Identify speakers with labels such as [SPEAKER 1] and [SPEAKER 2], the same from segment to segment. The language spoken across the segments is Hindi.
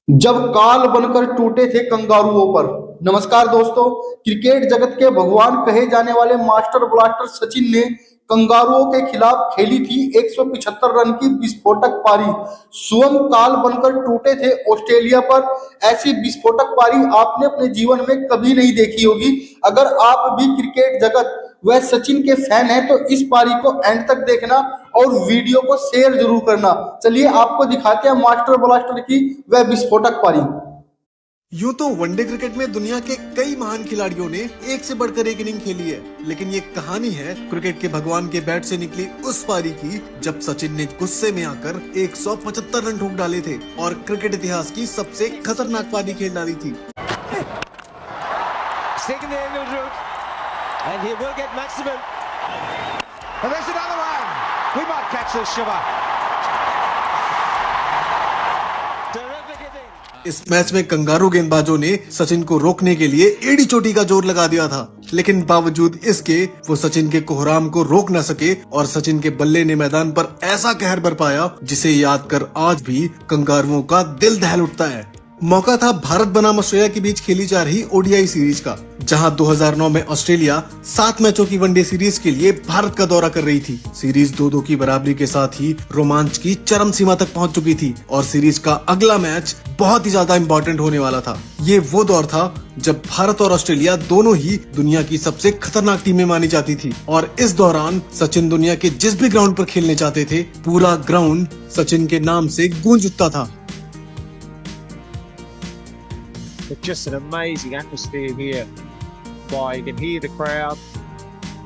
[SPEAKER 1] जब काल बनकर टूटे थे कंगारुओं पर। नमस्कार दोस्तों, क्रिकेट जगत के भगवान कहे जाने वाले मास्टर ब्लास्टर सचिन ने कंगारुओं के खिलाफ खेली थी 175 रन की विस्फोटक पारी। स्वयं काल बनकर टूटे थे ऑस्ट्रेलिया पर। ऐसी विस्फोटक पारी आपने अपने जीवन में कभी नहीं देखी होगी। अगर आप भी क्रिकेट जगत वह सचिन के फैन हैं तो इस पारी को एंड तक देखना और वीडियो को शेयर जरूर करना। चलिए आपको दिखाते हैं मास्टर ब्लास्टर की वह विस्फोटक पारी।
[SPEAKER 2] यूं तो वनडे क्रिकेट में दुनिया के कई महान खिलाड़ियों ने एक से बढ़कर एक इनिंग खेली है, लेकिन ये कहानी है क्रिकेट के भगवान के बैट से निकली उस पारी की जब सचिन ने गुस्से में आकर 175 रन ठोक डाले थे और क्रिकेट इतिहास की सबसे खतरनाक पारी खेल डाली थी। इस मैच में कंगारू गेंदबाजों ने सचिन को रोकने के लिए एड़ी चोटी का जोर लगा दिया था, लेकिन बावजूद इसके वो सचिन के कोहराम को रोक न सके और सचिन के बल्ले ने मैदान पर ऐसा कहर बरपाया जिसे याद कर आज भी कंगारुओं का दिल दहल उठता है। मौका था भारत बनाम ऑस्ट्रेलिया के बीच खेली जा रही ओडीआई सीरीज का, जहां 2009 में ऑस्ट्रेलिया 7 मैचों की वनडे सीरीज के लिए भारत का दौरा कर रही थी। सीरीज 2-2 की बराबरी के साथ ही रोमांच की चरम सीमा तक पहुंच चुकी थी और सीरीज का अगला मैच बहुत ही ज्यादा इम्पोर्टेंट होने वाला था। ये वो दौर था जब भारत और ऑस्ट्रेलिया दोनों ही दुनिया की सबसे खतरनाक टीमें मानी जाती थी और इस दौरान सचिन दुनिया के जिस भी ग्राउंड पर खेलने चाहते थे पूरा ग्राउंड सचिन के नाम से गूंज उठता था।
[SPEAKER 3] It's just an amazing atmosphere here. Why you can hear the crowd,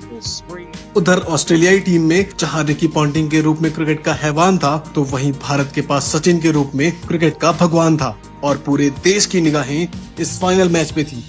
[SPEAKER 3] the scream.
[SPEAKER 2] उधर ऑस्ट्रेलियाई टीम में जहां रिकी पॉन्टिंग के रूप में क्रिकेट का हैवान था, तो वहीं भारत के पास सचिन के रूप में क्रिकेट का भगवान था और पूरे देश की निगाहें इस फाइनल मैच पे थी।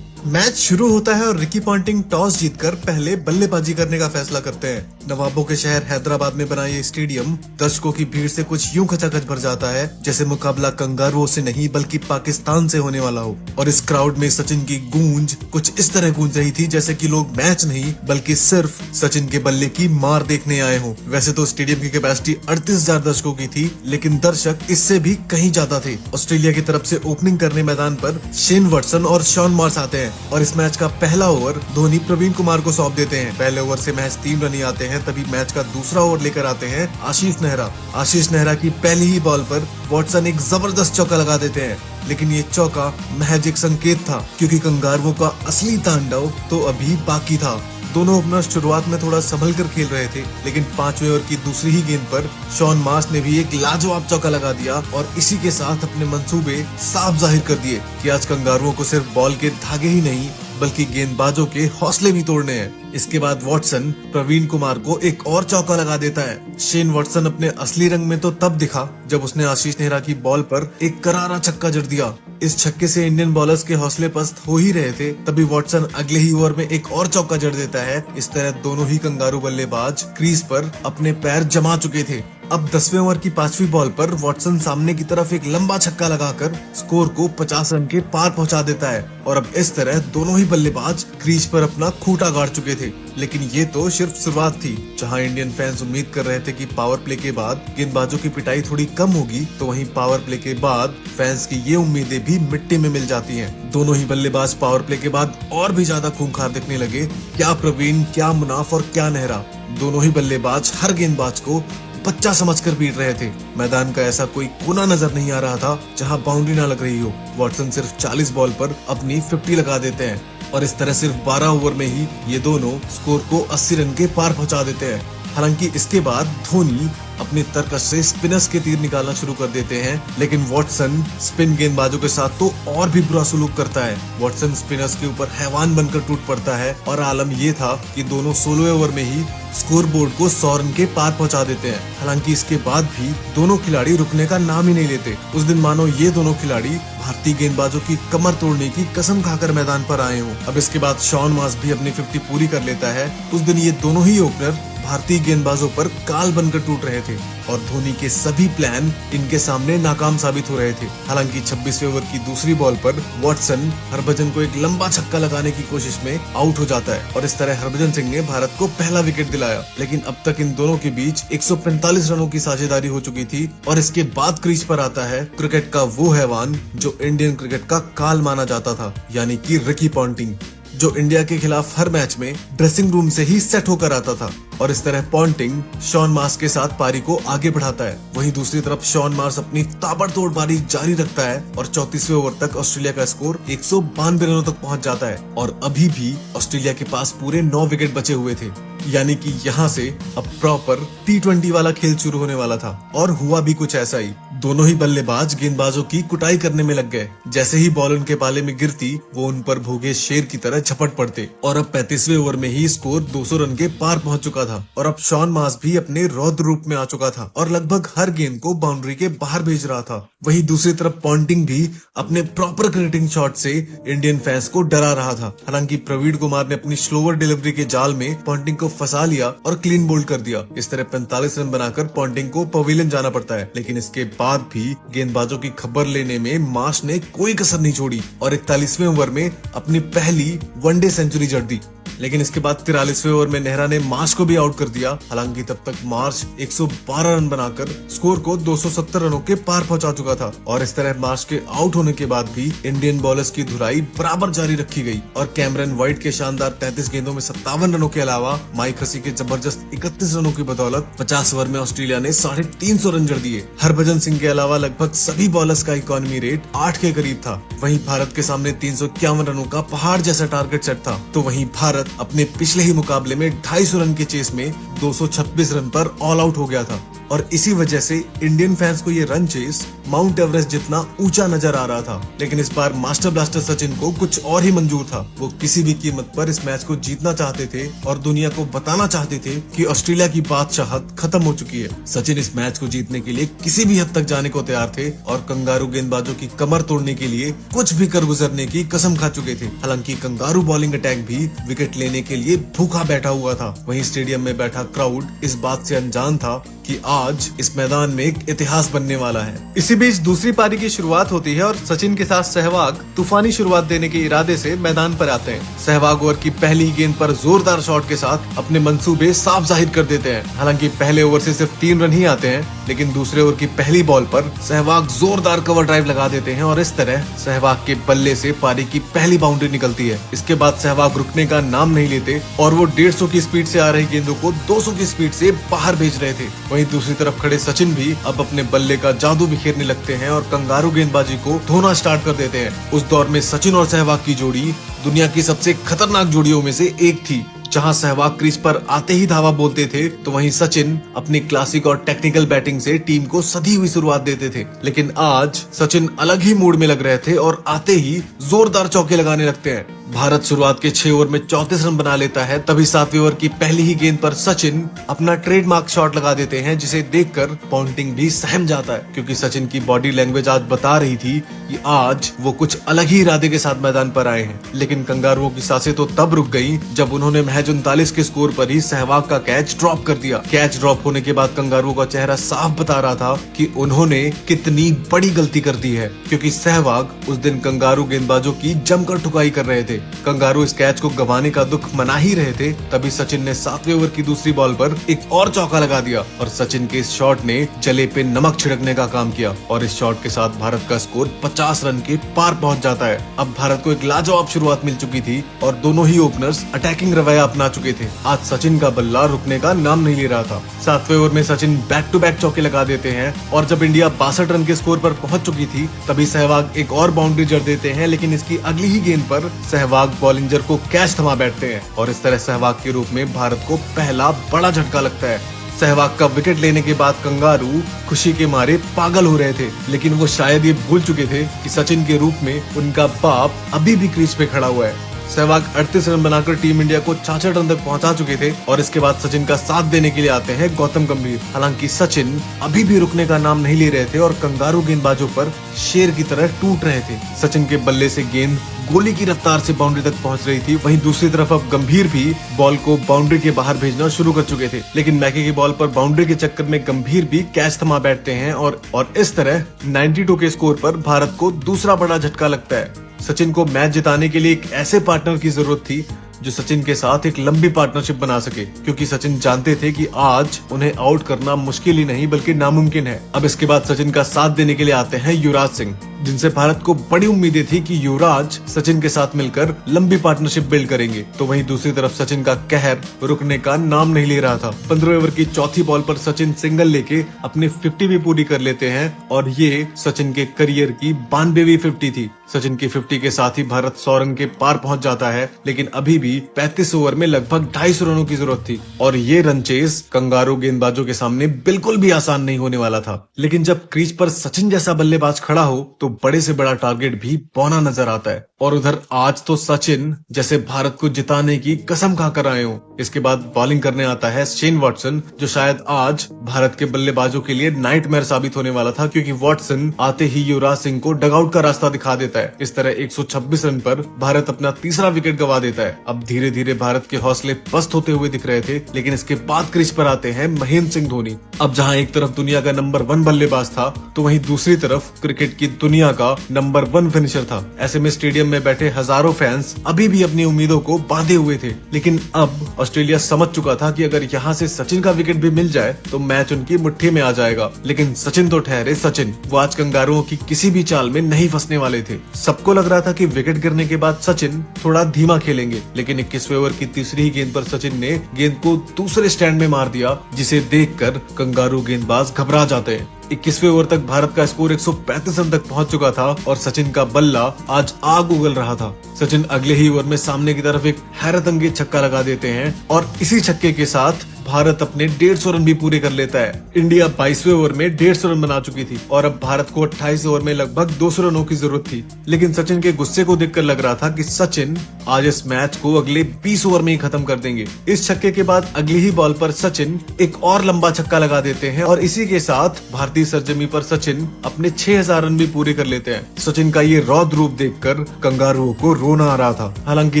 [SPEAKER 2] मैच शुरू होता है और रिकी पॉन्टिंग टॉस जीतकर पहले बल्लेबाजी करने का फैसला करते हैं। नवाबों के शहर हैदराबाद में बना ये स्टेडियम दर्शकों की भीड़ से कुछ यूं खचाखच भर जाता है जैसे मुकाबला कंगारुओं से नहीं बल्कि पाकिस्तान से होने वाला हो। और इस क्राउड में सचिन की गूंज कुछ इस तरह गूंज रही थी जैसे कि लोग मैच नहीं बल्कि सिर्फ सचिन के बल्ले की मार देखने आए हों। वैसे तो स्टेडियम की कैपेसिटी 38,000 दर्शकों की थी, लेकिन दर्शक इससे भी कहीं ज्यादा थे। ऑस्ट्रेलिया की तरफ से ओपनिंग करने मैदान पर शेन वॉटसन और शॉन मार्श आते हैं और इस मैच का पहला ओवर धोनी प्रवीण कुमार को सौंप देते हैं। पहले ओवर से मैच 3 रन ही आते हैं, तभी मैच का दूसरा ओवर लेकर आते हैं आशीष नेहरा। आशीष नेहरा की पहली ही बॉल पर वॉटसन एक जबरदस्त चौका लगा देते हैं, लेकिन ये चौका महज एक संकेत था क्योंकि कंगारुओं का असली तांडव तो अभी बाकी था। दोनों ओपनर शुरुआत में थोड़ा संभल कर खेल रहे थे, लेकिन 5वें ओवर की दूसरी ही गेंद पर शॉन मार्श ने भी एक लाजवाब चौका लगा दिया और इसी के साथ अपने मंसूबे साफ जाहिर कर दिए कि आज कंगारुओं को सिर्फ बॉल के धागे ही नहीं बल्कि गेंदबाजों के हौसले भी तोड़ने हैं। इसके बाद वॉटसन प्रवीण कुमार को एक और चौका लगा देता है। शेन वॉटसन अपने असली रंग में तो तब दिखा जब उसने आशीष नेहरा की बॉल पर एक करारा छक्का जड़ दिया। इस छक्के से इंडियन बॉलर्स के हौसले पस्त हो ही रहे थे, तभी वॉटसन अगले ही ओवर में एक और चौका जड़ देता है। इस तरह दोनों ही कंगारू बल्लेबाज क्रीज पर अपने पैर जमा चुके थे। अब 10वें ओवर की 5वीं बॉल पर वॉटसन सामने की तरफ एक लंबा छक्का लगाकर स्कोर को 50 रन के पार पहुंचा देता है और अब इस तरह दोनों ही बल्लेबाज क्रीज पर अपना खूंटा गाड़ चुके थे। लेकिन ये तो सिर्फ शुरुआत थी। जहां इंडियन फैंस उम्मीद कर रहे थे कि पावर प्ले के बाद गेंदबाजों की पिटाई थोड़ी कम होगी, तो वहीं पावर प्ले के बाद फैंस की ये उम्मीदें भी मिट्टी में मिल जाती हैं। दोनों ही बल्लेबाज पावर प्ले के बाद और भी ज्यादा खूंखार दिखने लगे। क्या प्रवीण, क्या मुनाफ और क्या नेहरा, दोनों ही बल्लेबाज हर गेंदबाज को बच्चा समझकर पीट रहे थे। मैदान का ऐसा कोई कोना नजर नहीं आ रहा था जहां बाउंड्री ना लग रही हो। वॉटसन सिर्फ 40 बॉल पर अपनी 50 लगा देते हैं और इस तरह सिर्फ 12 ओवर में ही ये दोनों स्कोर को 80 रन के पार पहुंचा देते हैं। हालांकि इसके बाद धोनी अपने तरकश से स्पिनर्स के तीर निकालना शुरू कर देते हैं, लेकिन वॉटसन स्पिन गेंदबाजों के साथ तो और भी बुरा सलूक करता है। वॉटसन स्पिनर्स के ऊपर हैवान बनकर टूट पड़ता है और आलम ये था कि दोनों 16वें ओवर में ही स्कोर बोर्ड को 100 रन के पार पहुंचा देते हैं। हालांकि इसके बाद भी दोनों खिलाड़ी रुकने का नाम ही नहीं लेते। उस दिन मानो ये दोनों खिलाड़ी भारतीय गेंदबाजों की कमर तोड़ने की कसम खाकर मैदान पर आए हों। अब इसके बाद शॉन मार्श भी अपनी 50 पूरी कर लेता है। उस दिन ये दोनों ही ओपनर भारतीय गेंदबाजों पर काल बनकर टूट रहे थे और धोनी के सभी प्लान इनके सामने नाकाम साबित हो रहे थे। हालांकि 26वें ओवर की दूसरी बॉल पर वॉटसन हरभजन को एक लंबा छक्का लगाने की कोशिश में आउट हो जाता है और इस तरह हरभजन सिंह ने भारत को पहला विकेट दिलाया। लेकिन अब तक इन दोनों के बीच 145 रनों की साझेदारी हो चुकी थी और इसके बाद क्रीज पर आता है क्रिकेट का वो हैवान जो इंडियन क्रिकेट का काल माना जाता था, यानी कि रिकी पॉन्टिंग, जो इंडिया के खिलाफ हर मैच में ड्रेसिंग रूम से ही सेट होकर आता था। और इस तरह पॉन्टिंग शॉन मार्श के साथ पारी को आगे बढ़ाता है। वहीं दूसरी तरफ शॉन मार्श अपनी ताबड़तोड़ पारी जारी रखता है और 34वें ओवर तक ऑस्ट्रेलिया का स्कोर 192 रनों तक पहुंच जाता है और अभी भी ऑस्ट्रेलिया के पास पूरे 9 विकेट बचे हुए थे, यानी कि यहाँ से अब प्रॉपर T20 वाला खेल शुरू होने वाला था। और हुआ भी कुछ ऐसा ही। दोनों ही बल्लेबाज गेंदबाजों की कुटाई करने में लग गए। जैसे ही बॉल उनके पाले में गिरती वो उन पर भोगे शेर की तरह झपट पड़ते और अब 35वें ओवर में ही स्कोर 200 रन के पार पहुंच चुका था और अब शॉन मार्श भी अपने रौद्र रूप में आ चुका था और लगभग हर गेंद को बाउंड्री के बाहर भेज रहा था। वहीं दूसरी तरफ पॉन्टिंग भी अपने प्रॉपर क्रिकेटिंग शॉट से इंडियन फैंस को डरा रहा था। हालांकि प्रवीण कुमार ने अपनी स्लोअर डिलीवरी के जाल में पॉन्टिंग को फंसा लिया और क्लीन बोल्ड कर दिया। इस तरह 45 रन बनाकर पॉन्टिंग को पवेलियन जाना पड़ता है, लेकिन इसके बाद भी गेंदबाजों की खबर लेने में मार्श ने कोई कसर नहीं छोड़ी और 41वें ओवर में अपनी पहली वनडे सेंचुरी जड़ दी। लेकिन इसके बाद 43वें ओवर में नेहरा ने मार्श को भी आउट कर दिया। हालांकि तब तक मार्श 112 रन बनाकर स्कोर को 270 रनों के पार पहुंचा चुका था और इस तरह मार्श के आउट होने के बाद भी इंडियन बॉलर्स की धुलाई बराबर जारी रखी गई और कैमरन व्हाइट के शानदार 33 गेंदों में 57 रनों के अलावा माइक हसी के जबरदस्त 31 रनों की बदौलत 50 ओवर में ऑस्ट्रेलिया ने 350 रन जड़ दिए। हरभजन सिंह के अलावा लगभग सभी बॉलर्स का इकोनॉमी रेट 8 के करीब था। वहीं भारत के सामने 351 रनों का पहाड़ जैसा टारगेट सेट था, तो वहीं भारत अपने पिछले ही मुकाबले में 250 रन के चेस में 226 रन पर ऑल आउट हो गया था और इसी वजह से इंडियन फैंस को ये रन चेस माउंट एवरेस्ट जितना ऊंचा नजर आ रहा था। लेकिन इस बार मास्टर ब्लास्टर सचिन को कुछ और ही मंजूर था। वो किसी भी कीमत पर इस मैच को जीतना चाहते थे और दुनिया को बताना चाहते थे कि ऑस्ट्रेलिया की बादशाहत खत्म हो चुकी है। सचिन इस मैच को जीतने के लिए किसी भी हद तक जाने को तैयार थे और कंगारू गेंदबाजों की कमर तोड़ने के लिए कुछ भी कर गुजरने की कसम खा चुके थे। हालांकि कंगारू बॉलिंग अटैक भी विकेट लेने के लिए भूखा बैठा हुआ था। वहीं स्टेडियम में बैठा क्राउड इस बात से अनजान था कि आज इस मैदान में एक इतिहास बनने वाला है।
[SPEAKER 4] इसी बीच दूसरी पारी की शुरुआत होती है और सचिन के साथ सहवाग तूफानी शुरुआत देने के इरादे से मैदान पर आते हैं। सहवाग ओवर की पहली गेंद पर जोरदार शॉट के साथ अपने मंसूबे साफ जाहिर कर देते हैं। हालांकि पहले ओवर से सिर्फ 3 रन ही आते हैं, लेकिन दूसरे ओवर की पहली बॉल पर सहवाग जोरदार कवर ड्राइव लगा देते हैं और इस तरह सहवाग के बल्ले से पारी की पहली बाउंड्री निकलती है। इसके बाद सहवाग रुकने का नाम नहीं लेते और वो 150 की स्पीड से आ रही गेंदों को 200 की स्पीड से बाहर भेज रहे थे। वहीं दूसरी तरफ खड़े सचिन भी अब अपने बल्ले का जादू बिखेरने लगते हैं और कंगारू गेंदबाजी को धोना स्टार्ट कर देते हैं। उस दौर में सचिन और सहवाग की जोड़ी दुनिया की सबसे खतरनाक जोड़ियों में से एक थी। जहां सहवाग क्रीज पर आते ही धावा बोलते थे, तो वहीं सचिन अपनी क्लासिक और टेक्निकल बैटिंग से टीम को सधी हुई शुरुआत देते थे। लेकिन आज सचिन अलग ही मूड में लग रहे थे और आते ही जोरदार चौके लगाने लगते हैं। भारत शुरुआत के 6 ओवर में 34 रन बना लेता है। तभी 7वें ओवर की पहली ही गेंद पर सचिन अपना ट्रेडमार्क शॉट लगा देते हैं, जिसे देखकर पॉन्टिंग भी सहम जाता है, क्योंकि सचिन की बॉडी लैंग्वेज आज बता रही थी कि आज वो कुछ अलग ही इरादे के साथ मैदान पर आए हैं। लेकिन कंगारुओं की सांसें तो तब रुक गई जब उन्होंने महज 39 के स्कोर पर ही सहवाग का कैच ड्रॉप कर दिया। कैच ड्रॉप होने के बाद कंगारुओं का चेहरा साफ बता रहा था कि उन्होंने कितनी बड़ी गलती कर दी है, क्योंकि सहवाग उस दिन कंगारू गेंदबाजों की जमकर ठुकाई कर रहे थे। कंगारू इस कैच को गंवाने का दुख मना ही रहे थे। तभी सचिन ने 7वें ओवर की दूसरी बॉल पर एक और चौका लगा दिया और सचिन के इस शॉट ने जले पे नमक छिड़कने का काम किया और इस शॉट के साथ भारत का स्कोर 50 रन के पार पहुंच जाता है। अब भारत को एक लाजवाब शुरुआत मिल चुकी थी और दोनों ही ओपनर्स अटैकिंग रवैया अपना चुके थे। आज सचिन का बल्ला रुकने का नाम नहीं ले रहा था। 7वें ओवर में सचिन बैक टू बैक चौके लगा देते हैं और जब इंडिया 62 रन के स्कोर पर पहुंच चुकी थी, तभी सहवाग एक और बाउंड्री जड़ देते हैं। लेकिन इसकी अगली ही गेंद पर सहवाग बॉलिंजर को कैच थमा बैठते हैं और इस तरह सहवाग के रूप में भारत को पहला बड़ा झटका लगता है। सहवाग का विकेट लेने के बाद कंगारू खुशी के मारे पागल हो रहे थे, लेकिन वो शायद ये भूल चुके थे कि सचिन के रूप में उनका बाप अभी भी क्रीज पे खड़ा हुआ है। सहवाग 38 रन बनाकर टीम इंडिया को 66 रन तक पहुंचा चुके थे और इसके बाद सचिन का साथ देने के लिए आते हैं गौतम गंभीर। हालांकि सचिन अभी भी रुकने का नाम नहीं ले रहे थे और कंगारू गेंदबाजों पर शेर की तरह टूट रहे थे। सचिन के बल्ले से गेंद गोली की रफ्तार से बाउंड्री तक पहुंच रही थी, वहीं दूसरी तरफ अब गंभीर भी बॉल को बाउंड्री के बाहर भेजना शुरू कर चुके थे। लेकिन मैके की बॉल पर बाउंड्री के चक्कर में गंभीर भी कैच थमा बैठते हैं और इस तरह 92 के स्कोर पर भारत को दूसरा बड़ा झटका लगता है। सचिन को मैच जिताने के लिए एक ऐसे पार्टनर की जरूरत थी जो सचिन के साथ एक लंबी पार्टनरशिप बना सके, क्योंकि सचिन जानते थे कि आज उन्हें आउट करना मुश्किल ही नहीं बल्कि नामुमकिन है। अब इसके बाद सचिन का साथ देने के लिए आते हैं युवराज सिंह, जिनसे भारत को बड़ी उम्मीदें थी कि युवराज सचिन के साथ मिलकर लंबी पार्टनरशिप बिल्ड करेंगे। तो वहीं दूसरी तरफ सचिन का कहर रुकने का नाम नहीं ले रहा था। 15 ओवर की चौथी बॉल पर सचिन सिंगल लेके अपनी 50 भी पूरी कर लेते हैं और ये सचिन के करियर की 92वीं 50 थी। सचिन की 50 के साथ ही भारत 100 रन के पार पहुंच जाता है, लेकिन अभी भी 35 ओवर में लगभग 250 रनों की जरूरत थी और ये रन चेस कंगारू गेंदबाजों के सामने बिल्कुल भी आसान नहीं होने वाला था। लेकिन जब क्रीज पर सचिन जैसा बल्लेबाज खड़ा हो तो बड़े से बड़ा टारगेट भी बौना नजर आता है। और उधर आज तो सचिन जैसे भारत को जिताने की कसम खाकर आए हो। इसके बाद बॉलिंग करने आता है शेन वॉटसन, जो शायद आज भारत के बल्लेबाजों के लिए नाइटमेयर साबित होने वाला था, क्योंकि वॉटसन आते ही युवराज सिंह को डगआउट का रास्ता दिखा देता है। इस तरह 126 रन पर भारत अपना तीसरा विकेट गंवा देता है। अब धीरे धीरे भारत के हौसले पस्त होते हुए दिख रहे थे, लेकिन इसके बाद क्रीज पर आते हैं महेंद्र सिंह धोनी। अब जहां एक तरफ दुनिया का नंबर 1 बल्लेबाज था, तो वहीं दूसरी तरफ क्रिकेट की दुनिया का नंबर 1 फिनिशर था। ऐसे में स्टेडियम में बैठे हजारों फैंस अभी भी अपनी उम्मीदों को बांधे हुए थे, लेकिन अब ऑस्ट्रेलिया समझ चुका था कि अगर यहाँ से सचिन का विकेट भी मिल जाए तो मैच उनकी मुट्ठी में आ जाएगा। लेकिन सचिन तो ठहरे सचिन, वो आज कंगारुओं की किसी भी चाल में नहीं फंसने वाले थे। सबको लग रहा था कि विकेट गिरने के बाद सचिन थोड़ा धीमा खेलेंगे, लेकिन 21वें ओवर की तीसरी ही गेंद पर सचिन ने गेंद को दूसरे स्टैंड में मार दिया, जिसे देखकर कंगारू गेंदबाज घबरा जाते हैं। 21वें ओवर तक भारत का स्कोर 135 रन तक पहुंच चुका था और सचिन का बल्ला आज आग उगल रहा था। सचिन अगले ही ओवर में सामने की तरफ एक हैरतअंगेज छक्का लगा देते हैं और इसी छक्के के साथ भारत अपने 150 रन भी पूरे कर लेता है। इंडिया 22वें ओवर में 150 रन बना चुकी थी और अब भारत को 28 ओवर में लगभग 200 रनों की जरूरत थी। लेकिन सचिन के गुस्से को देखकर लग रहा था कि सचिन आज इस मैच को अगले 20 ओवर में ही खत्म कर देंगे। इस छक्के के बाद अगली ही बॉल पर सचिन एक और लंबा छक्का लगा देते हैं और इसी के साथ भारतीय सरजमी पर सचिन अपने 6000 रन भी पूरे कर लेते हैं। सचिन का ये रौद्र रूप देखकर कंगारुओं को रोना आ रहा था। हालांकि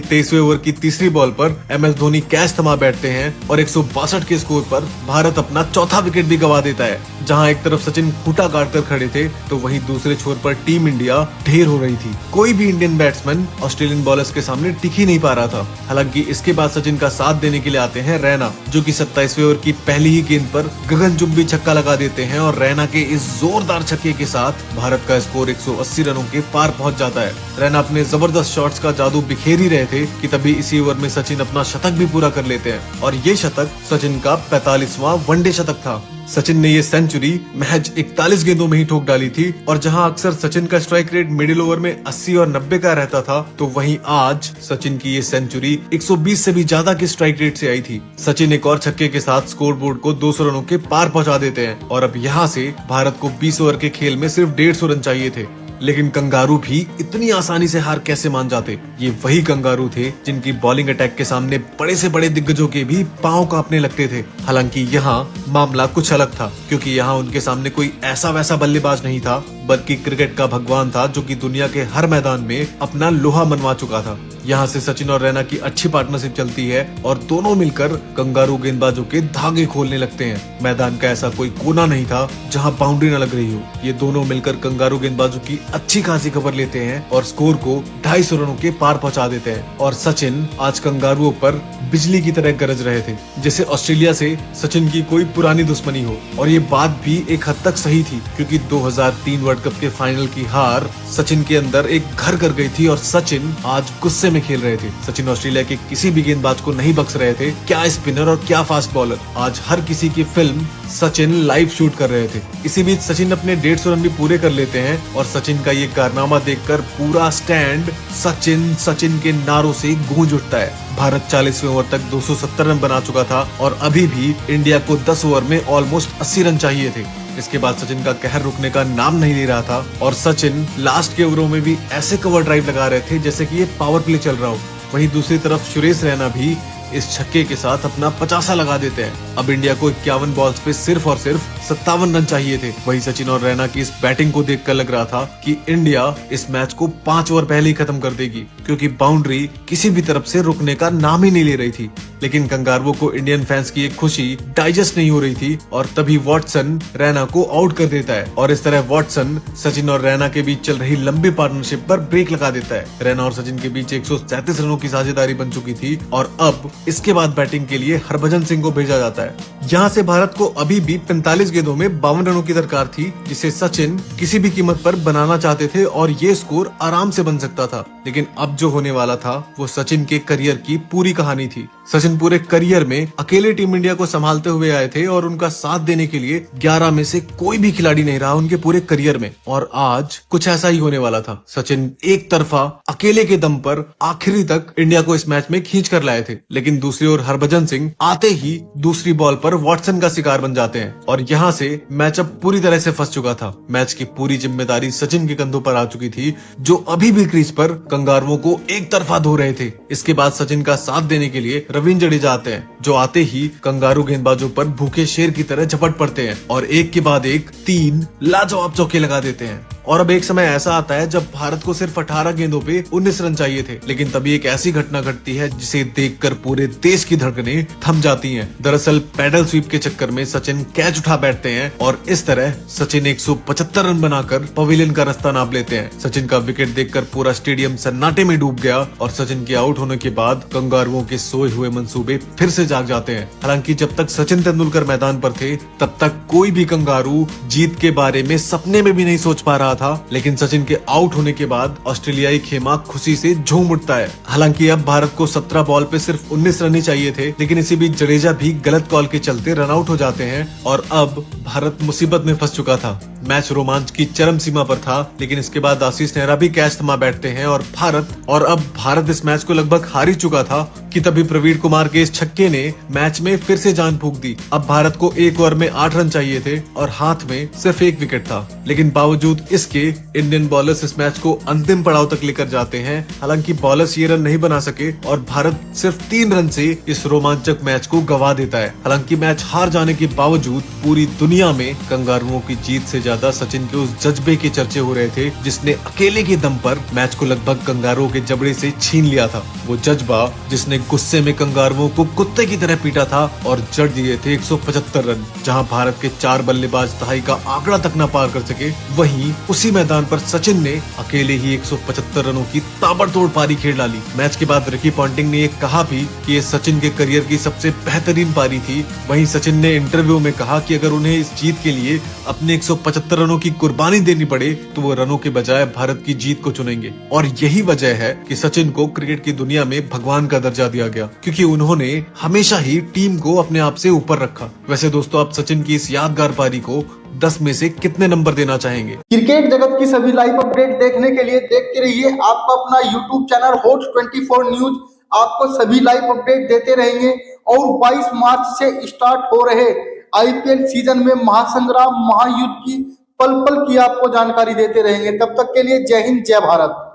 [SPEAKER 4] 23वें ओवर की तीसरी बॉल पर MS धोनी कैच थमा बैठते हैं और 162 के स्कोर पर भारत अपना चौथा विकेट भी गंवा देता है। जहां एक तरफ सचिन खूंटा काटकर खड़े थे, तो वहीं दूसरे छोर पर टीम इंडिया ढेर हो रही थी। कोई भी इंडियन बैट्समैन ऑस्ट्रेलियन बॉलर्स के सामने टिक ही नहीं पा रहा था। हालांकि इसके बाद सचिन का साथ देने के लिए आते हैं रैना, जो कि 27वें ओवर की पहली ही गेंद पर गगनचुंबी छक्का लगा देते हैं और रैना के इस जोरदार छक्के के साथ भारत का स्कोर 180 रनों के पार पहुंच जाता है। रैना अपने जबरदस्त शॉट्स का जादू बिखेर ही रहे थे कि तभी इसी ओवर में सचिन अपना शतक भी पूरा कर लेते हैं और ये शतक सचिन का 45वां वनडे शतक था। सचिन ने ये सेंचुरी महज 41 गेंदों में ही ठोक डाली थी और जहां अक्सर सचिन का स्ट्राइक रेट मिडिल ओवर में 80 और 90 का रहता था, तो वहीं आज सचिन की ये सेंचुरी 120 से भी ज्यादा के स्ट्राइक रेट से आई थी। सचिन एक और छक्के के साथ स्कोर बोर्ड को 200 रनों के पार पहुंचा देते हैं और अब यहाँ से भारत को 20 ओवर के खेल में सिर्फ 150 रन चाहिए थे। लेकिन कंगारू भी इतनी आसानी से हार कैसे मान जाते? ये वही कंगारू थे जिनकी बॉलिंग अटैक के सामने बड़े से बड़े दिग्गजों के भी पांव कांपने लगते थे। हालांकि यहाँ मामला कुछ अलग था, क्योंकि यहाँ उनके सामने कोई ऐसा वैसा बल्लेबाज नहीं था, बल्कि क्रिकेट का भगवान था जो कि दुनिया के हर मैदान में अपना लोहा मनवा चुका था। यहाँ से सचिन और रैना की अच्छी पार्टनरशिप चलती है और दोनों मिलकर कंगारू गेंदबाजों के धागे खोलने लगते हैं। मैदान का ऐसा कोई कोना नहीं था जहाँ बाउंड्री न लग रही हो। ये दोनों मिलकर कंगारू गेंदबाजों की अच्छी खासी खबर लेते हैं और स्कोर को 250 रनों के पार पहुंचा देते हैं। और सचिन आज कंगारुओं पर बिजली की तरह गरज रहे थे, जैसे ऑस्ट्रेलिया से सचिन की कोई पुरानी दुश्मनी हो। और ये बात भी एक हद तक सही थी, क्योंकि 2003 वर्ल्ड कप के फाइनल की हार सचिन के अंदर एक घर कर गई थी और सचिन आज गुस्से में खेल रहे थे। सचिन ऑस्ट्रेलिया के किसी भी गेंदबाज को नहीं बख्श रहे थे, क्या स्पिनर और क्या फास्ट बॉलर। आज हर किसी की फिल्म सचिन लाइव शूट कर रहे थे। इसी बीच सचिन अपने 150 रन भी पूरे कर लेते हैं और सचिन का ये कारनामा देखकर पूरा स्टैंड सचिन सचिन के नारों से गूंज उठता है। भारत 40वें ओवर तक 270 रन बना चुका था और अभी भी इंडिया को 10 ओवर में ऑलमोस्ट 80 रन चाहिए थे। इसके बाद सचिन का कहर रुकने का नाम नहीं ले रहा था और सचिन लास्ट के ओवरों में भी ऐसे कवर ड्राइव लगा रहे थे जैसे कि ये पावर प्ले चल रहा हो। वहीं दूसरी तरफ सुरेश रैना भी इस छक्के के साथ अपना 50 लगा देते हैं। अब इंडिया को 51 बॉल्स पे सिर्फ और सिर्फ 57 रन चाहिए थे। वही सचिन और रैना की इस बैटिंग को देखकर लग रहा था कि इंडिया इस मैच को 5 ओवर पहले ही खत्म कर देगी, क्योंकि बाउंड्री किसी भी तरफ से रुकने का नाम ही नहीं ले रही थी। लेकिन कंगारुओं को इंडियन फैंस की एक खुशी डाइजेस्ट नहीं हो रही थी और तभी वॉटसन रैना को आउट कर देता है और इस तरह वॉटसन सचिन और रैना के बीच चल रही लंबी पार्टनरशिप पर ब्रेक लगा देता है। रैना और सचिन के बीच 137 रनों की साझेदारी बन चुकी थी और अब इसके बाद बैटिंग के लिए हरभजन सिंह को भेजा जाता है। यहाँ से भारत को अभी भी 45 गेंदों में 52 रनों की दरकार थी, जिसे सचिन किसी भी कीमत पर बनाना चाहते थे और ये स्कोर आराम से बन सकता था। लेकिन अब जो होने वाला था वो सचिन के करियर की पूरी कहानी थी। सचिन पूरे करियर में अकेले टीम इंडिया को संभालते हुए आए थे और उनका साथ देने के लिए 11 में से कोई भी खिलाड़ी नहीं रहा उनके पूरे करियर में। और आज कुछ ऐसा ही होने वाला था। सचिन एक तरफा अकेले के दम पर आखिरी तक इंडिया को इस मैच में खींच कर लाए थे, लेकिन दूसरी ओर हरभजन सिंह आते ही दूसरी बॉल पर वॉटसन का शिकार बन जाते हैं और यहाँ से मैचअप पूरी तरह से फंस चुका था। मैच की पूरी जिम्मेदारी सचिन के कंधों पर आ चुकी थी, जो अभी भी क्रीज पर कंगारुओं को एक तरफा धो रहे थे। इसके बाद सचिन का साथ देने के लिए रविंद्र जडेजा आते हैं, जो आते ही कंगारू गेंदबाजों पर भूखे शेर की तरह झपट पड़ते हैं और एक के बाद एक 3 लाजवाब चौके लगा देते हैं। और अब एक समय ऐसा आता है जब भारत को सिर्फ 18 गेंदों पे 19 रन चाहिए थे, लेकिन तभी एक ऐसी घटना घटती है जिसे देखकर पूरे देश की धड़कनें थम जाती हैं। दरअसल पैडल स्वीप के चक्कर में सचिन कैच उठा बैठते हैं और इस तरह सचिन 175 रन बनाकर पवेलियन का रास्ता नाप लेते हैं। सचिन का विकेट देखकर पूरा स्टेडियम सन्नाटे में डूब गया और सचिन के आउट होने के बाद कंगारुओं के सोए हुए मंसूबे फिर से जाग जाते हैं। हालांकि जब तक सचिन तेंदुलकर मैदान पर थे तब तक कोई भी कंगारू जीत के बारे में सपने में भी नहीं सोच पा रहा था, लेकिन सचिन के आउट होने के बाद ऑस्ट्रेलियाई खेमा खुशी से झूम उठता है। हालांकि अब भारत को 17 बॉल पे सिर्फ 19 रन ही चाहिए थे, लेकिन इसी बीच जडेजा भी गलत कॉल के चलते रन आउट हो जाते हैं और अब भारत मुसीबत में फंस चुका था। मैच रोमांच की चरम सीमा पर था, लेकिन इसके बाद आशीष नेहरा भी कैच थमा बैठते हैं और अब भारत इस मैच को लगभग हार ही चुका था कि तभी प्रवीण कुमार के इस छक्के ने मैच में फिर से जान फूंक दी। अब भारत को एक ओवर में 8 रन चाहिए थे और हाथ में सिर्फ एक विकेट था, लेकिन बावजूद इसके इंडियन बॉलर्स इस मैच को अंतिम पड़ाव तक लेकर जाते हैं। हालांकि बॉलर्स ये रन नहीं बना सके और भारत सिर्फ 3 रन से इस रोमांचक मैच को गंवा देता है। हालांकि मैच हार जाने के बावजूद पूरी दुनिया में कंगारुओं की जीत से ज्यादा सचिन के उस जज्बे के चर्चे हो रहे थे जिसने अकेले के दम पर मैच को लगभग कंगारुओं के जबड़े से छीन लिया था। वो जज्बा जिसने गुस्से में कंगारुओं को कुत्ते की तरह पीटा था और जड़ दिए थे 175 रन। जहां भारत के 4 बल्लेबाज दहाई का आंकड़ा तक न पार कर सके, वहीं उसी मैदान पर सचिन ने अकेले ही 175 रनों की ताबड़तोड़ पारी खेल डाली। मैच के बाद रिकी पॉन्टिंग ने कहा भी कि ये सचिन के करियर की सबसे बेहतरीन पारी थी। वहीं सचिन ने इंटरव्यू में कहा कि अगर उन्हें इस जीत के लिए अपने 175 रनों की कुर्बानी देनी पड़े तो वो रनों के बजाय भारत की जीत को चुनेंगे। और यही वजह है कि सचिन को क्रिकेट की दुनिया में भगवान का दर्जा दिया गया, क्योंकि उन्होंने हमेशा ही टीम को अपने आप से ऊपर रखा। वैसे दोस्तों, आप सचिन की इस यादगार पारी को 10 में से कितने नंबर देना चाहेंगे?
[SPEAKER 1] क्रिकेट जगत की सभी लाइव अपडेट देखने के लिए देखते रहिए आपका अपना यूट्यूब चैनल हॉट 24 न्यूज। आपको सभी लाइव अपडेट देते रहेंगे और 22 मार्च से स्टार्ट हो रहे IPL सीजन में महासंग्राम महायुद्ध की पल पल की आपको जानकारी देते रहेंगे। तब तक के लिए जय हिंद, जय भारत।